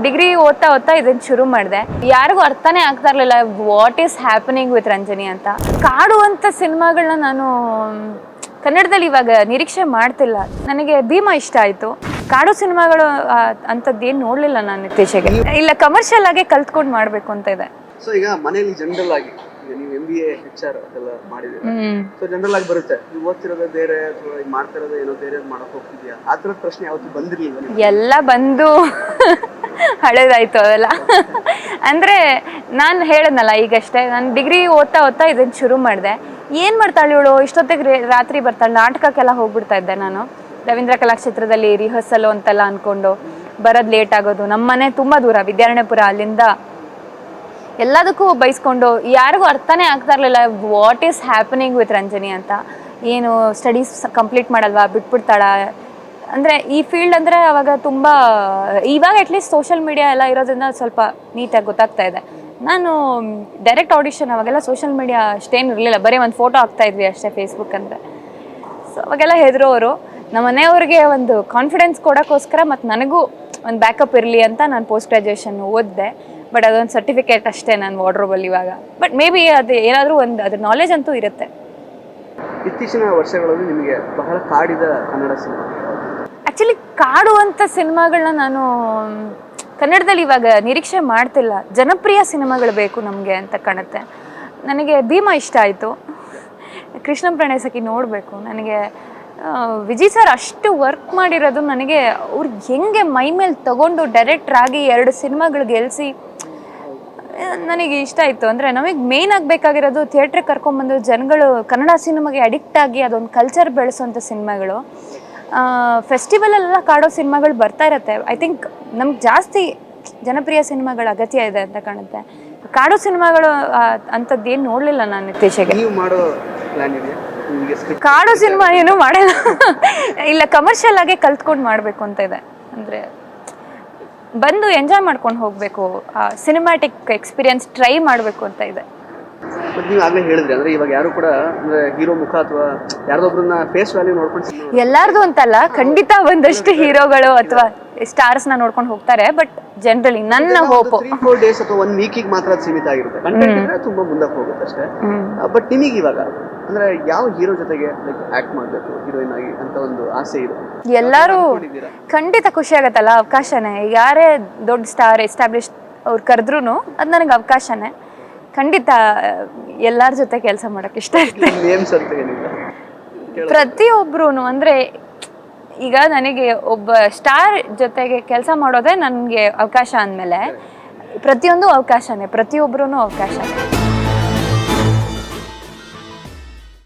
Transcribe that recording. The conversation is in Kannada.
ಡಿಗ್ರಿ ಓದ್ತಾ ಓದ್ತಾ ಇದನ್ನ ಶುರು ಮಾಡಿದೆ. ಯಾರಿಗೂ ಅರ್ಥನೇ ಆಗ್ತಾ ಇರಲಿಲ್ಲ what is happening with Ranjani ಅಂತ. ಕಾಡುವಂಥ ಸಿನಿಮಾಗಳನ್ನ ನಾನು ಕನ್ನಡದಲ್ಲಿ ಇವಾಗ ನಿರೀಕ್ಷೆ ಮಾಡ್ತಿಲ್ಲ. ನನಗೆ ಭೀಮಾ ಇಷ್ಟ ಆಯಿತು. ಕಾಡು ಸಿನಿಮಾಗಳು ಅಂಥದ್ದೇನು ನೋಡಲಿಲ್ಲ ನಾನು ಇತ್ತೀಚೆಗೆ. ಇಲ್ಲ, ಕಮರ್ಷಿಯಲ್ ಆಗಿ ಕಲ್ತ್ಕೊಂಡು ಮಾಡಬೇಕು ಅಂತ ಇದೆ. ಸೊ ಈಗ ಮನೆಯಲ್ಲಿ ಜನರಲ್ ಆಗಿ ನೀವು MBA HR ಅದೆಲ್ಲ ಮಾಡಿದ್ದೀರಾ, ಸೊ ಜನರಲ್ ಆಗಿ ಬರುತ್ತೆ, ನೀವು ಓದ್ತಿರೋದೇ ಬೇರೆ ಅಥವಾ ಮಾಡ್ತಿರೋದೇ ಏನೋ ಬೇರೆ ಮಾಡಕ್ ಹೋಗ್ತಿದ್ಯಾ, ಆ ಥರದ ಪ್ರಶ್ನೆ ಯಾವತ್ತೂ ಬಂದಿರಲಿಲ್ಲ? ಎಲ್ಲ ಬಂದು ಹಳೇದಾಯ್ತು ಅವೆಲ್ಲ. ಅಂದರೆ ನಾನು ಹೇಳದ್ನಲ್ಲ ಈಗಷ್ಟೇ, ನಾನು ಡಿಗ್ರಿ ಓದ್ತಾ ಓದ್ತಾ ಇದನ್ನು ಶುರು ಮಾಡಿದೆ. ಏನು ಮಾಡ್ತಾಳೆ ಇವಳು, ಇಷ್ಟೊತ್ತಿಗೆ ರಾತ್ರಿ ಬರ್ತಾಳೆ, ನಾಟಕಕ್ಕೆಲ್ಲ ಹೋಗ್ಬಿಡ್ತಾ ಇದ್ದೆ ನಾನು. ರವೀಂದ್ರ ಕಲಾಕ್ಷೇತ್ರದಲ್ಲಿ ರಿಹರ್ಸಲು ಅಂತೆಲ್ಲ ಅಂದ್ಕೊಂಡು ಬರೋದು ಲೇಟ್ ಆಗೋದು. ನಮ್ಮ ಮನೆ ತುಂಬ ದೂರ, ವಿದ್ಯಾರಣ್ಯಪುರ. ಅಲ್ಲಿಂದ ಎಲ್ಲದಕ್ಕೂ ಬೈಸ್ಕೊಂಡು ಯಾರಿಗೂ ಅರ್ಥನೇ ಆಗ್ತಾ ಇರಲಿಲ್ಲ what is happening with Ranjani ಅಂತ. ಏನು ಸ್ಟಡೀಸ್ ಕಂಪ್ಲೀಟ್ ಮಾಡಲ್ವಾ, ಬಿಟ್ಬಿಡ್ತಾಳ ಅಂದರೆ ಈ ಫೀಲ್ಡ್ ಅಂದರೆ ಅವಾಗ ತುಂಬ, ಇವಾಗ ಅಟ್ಲೀಸ್ಟ್ ಸೋಷಿಯಲ್ ಮೀಡಿಯಾ ಎಲ್ಲ ಇರೋದ್ರಿಂದ ಸ್ವಲ್ಪ ನೀಟಾಗಿ ಗೊತ್ತಾಗ್ತಾ ಇದೆ. ನಾನು ಡೈರೆಕ್ಟ್ ಆಡಿಷನ್ ಅವಾಗೆಲ್ಲ ಸೋಷಿಯಲ್ ಮೀಡಿಯಾ ಅಷ್ಟೇನು ಇರಲಿಲ್ಲ, ಬರೀ ಒಂದು ಫೋಟೋ ಹಾಕ್ತಾಯಿದ್ವಿ ಅಷ್ಟೇ ಫೇಸ್ಬುಕ್ ಅಂದರೆ. ಸೊ ಅವಾಗೆಲ್ಲ ಹೆದರೋರು. ನಮ್ಮ ಮನೆಯವ್ರಿಗೆ ಒಂದು ಕಾನ್ಫಿಡೆನ್ಸ್ ಕೊಡೋಕ್ಕೋಸ್ಕರ ಮತ್ತು ನನಗೂ ಒಂದು ಬ್ಯಾಕಪ್ ಇರಲಿ ಅಂತ ನಾನು ಪೋಸ್ಟ್ ಗ್ರ್ಯಾಜುಯೇಷನ್ ಓದಿದೆ. ಬಟ್ ಅದೊಂದು ಸರ್ಟಿಫಿಕೇಟ್ ಅಷ್ಟೇ ನಾನು ವಾರ್ಡ್ರೋಬಲ್ ಇವಾಗ. ಬಟ್ ಮೇ ಬಿ ಅದು ಏನಾದರೂ ಒಂದು ಅದ್ರ ನಾಲೆಜ್ ಅಂತೂ ಇರುತ್ತೆ. ಇತ್ತೀಚಿನ ವರ್ಷಗಳಲ್ಲಿ ನಿಮಗೆ ಬಹಳ ಕಾಡಿದ ಕನ್ನಡ ಸಿನಿಮಾ? ಆ್ಯಕ್ಚುಲಿ ಕಾಡುವಂಥ ಸಿನಿಮಾಗಳನ್ನ ನಾನು ಕನ್ನಡದಲ್ಲಿ ಇವಾಗ ನಿರೀಕ್ಷೆ ಮಾಡ್ತಿಲ್ಲ. ಜನಪ್ರಿಯ ಸಿನಿಮಾಗಳು ಬೇಕು ನಮಗೆ ಅಂತ ಕಾಣುತ್ತೆ. ನನಗೆ ಭೀಮಾ ಇಷ್ಟ ಆಯಿತು. ಕೃಷ್ಣ ಪ್ರಣಯ ಸಖಿ ನೋಡಬೇಕು. ನನಗೆ ವಿಜಯ್ ಸರ್ ಅಷ್ಟು ವರ್ಕ್ ಮಾಡಿರೋದು, ನನಗೆ ಅವ್ರು ಹೆಂಗೆ ಮೈ ಮೇಲೆ ತಗೊಂಡು ಡೈರೆಕ್ಟ್ರಾಗಿ 2 ಸಿನಿಮಾಗಳು ಗೆಲ್ಲಿಸಿ ನನಗೆ ಇಷ್ಟ ಆಯಿತು. ಅಂದರೆ ನಮಗೆ ಮೇಯ್ನ್ ಆಗಬೇಕಾಗಿರೋದು ಥಿಯೇಟ್ರಿಗೆ ಕರ್ಕೊಂಬಂದು ಜನಗಳು ಕನ್ನಡ ಸಿನಿಮಾಗೆ ಅಡಿಕ್ಟ್ ಆಗಿ ಅದೊಂದು ಕಲ್ಚರ್ ಬೆಳೆಸೋಂಥ ಸಿನಿಮಾಗಳು. ಫೆಸ್ಟಿವಲೆಲ್ಲ ಕಾಡೋ ಸಿನಿಮಾಗಳು ಬರ್ತಾ ಇರುತ್ತೆ. ಐ ಥಿಂಕ್ ನಮ್ಗೆ ಜಾಸ್ತಿ ಜನಪ್ರಿಯ ಸಿನಿಮಾಗಳ ಅಗತ್ಯ ಇದೆ ಅಂತ ಕಾಣುತ್ತೆ. ಕಾಡೋ ಸಿನಿಮಾಗಳು ಅಂಥದ್ದೇನು ನೋಡಲಿಲ್ಲ ನಾನು ಇತ್ತೀಚೆಗೆ. ನೀವು ಮಾಡೋ ಪ್ಲಾನ್ ಇದೆಯಾ? ಕಾಡು ಸಿನಿಮಾ ಏನೂ ಮಾಡಿಲ್ಲ. ಇಲ್ಲ, ಕಮರ್ಷಿಯಲ್ ಆಗಿ ಕಲ್ತ್ಕೊಂಡು ಮಾಡಬೇಕು ಅಂತ ಇದೆ. ಅಂದರೆ ಬಂದು ಎಂಜಾಯ್ ಮಾಡ್ಕೊಂಡು ಹೋಗಬೇಕು, ಸಿನಿಮ್ಯಾಟಿಕ್ ಎಕ್ಸ್ಪೀರಿಯನ್ಸ್ ಟ್ರೈ ಮಾಡಬೇಕು ಅಂತ ಇದೆ. ಬಟ್ ನೀವು ಆಗಲೇ ಹೇಳಿದ್ರಿ, ಅಂದರೆ ಇವಾಗ ಯಾರು ಕೂಡ ಅಂದರೆ ಹೀರೋ ಮುಖ ಅಥವಾ ಯಾರ್ದೊಬ್ರನ್ನ ಫೇಸ್ ವ್ಯಾಲ್ಯೂ ನೋಡ್ಕೊಂಡು, ಎಲ್ಲಾರ್ದು ಅಂತಲ್ಲ, ಖಂಡಿತ ಒಂದಷ್ಟು ಹೀರೋಗಳು ಅಥವಾ ಸ್ಟಾರ್ಸ್ನ ನೋಡ್ಕೊಂಡು ಹೋಗ್ತಾರೆ. ಬಟ್ ಜನರಲಿ ನನ್ನ ಹೋಪು 3-4 ಡೇಸ್ ಅಥವಾ 1 ವೀಕಿಗೆ ಮಾತ್ರ ಅದು ಸೀಮಿತ ಆಗಿರುತ್ತೆ. ಕಂಟೆಂಟ್ ಇದ್ರೆ ತುಂಬ ಮುಂದಕ್ಕೆ ಹೋಗುತ್ತೆ ಅಷ್ಟೇ. ಬಟ್ ನಿಮಗೆ ಇವಾಗ ಅಂದರೆ ಯಾವ ಹೀರೋ ಜೊತೆಗೆ ಲೈಕ್ ಆ್ಯಕ್ಟ್ ಮಾಡಬೇಕು ಹೀರೋಯಿನ್ ಆಗಿ ಅಂತ ಒಂದು ಆಸೆ ಇದೆ? ಎಲ್ಲರೂ ಖಂಡಿತ ಖುಷಿ ಆಗತ್ತಲ್ಲ, ಅವಕಾಶನೇ. ಯಾರೇ ದೊಡ್ಡ ಸ್ಟಾರ್ ಎಸ್ಟಾಬ್ಲಿಷ್ ಅವ್ರು ಕರೆದ್ರೂ ಅದು ನನಗೆ ಅವಕಾಶನೇ. ಖಂಡಿತ ಎಲ್ಲರ ಜೊತೆ ಕೆಲಸ ಮಾಡೋಕ್ಕೆ ಇಷ್ಟ ಇರುತ್ತೆ. ಪ್ರತಿಯೊಬ್ಬರೂ ಅಂದರೆ ಈಗ ನನಗೆ ಒಬ್ಬ ಸ್ಟಾರ್ ಜೊತೆಗೆ ಕೆಲಸ ಮಾಡೋದೇ ನನಗೆ ಅವಕಾಶ ಅಂದಮೇಲೆ ಪ್ರತಿಯೊಂದು ಅವಕಾಶನೇ, ಪ್ರತಿಯೊಬ್ಬರೂ ಅವಕಾಶನೇ.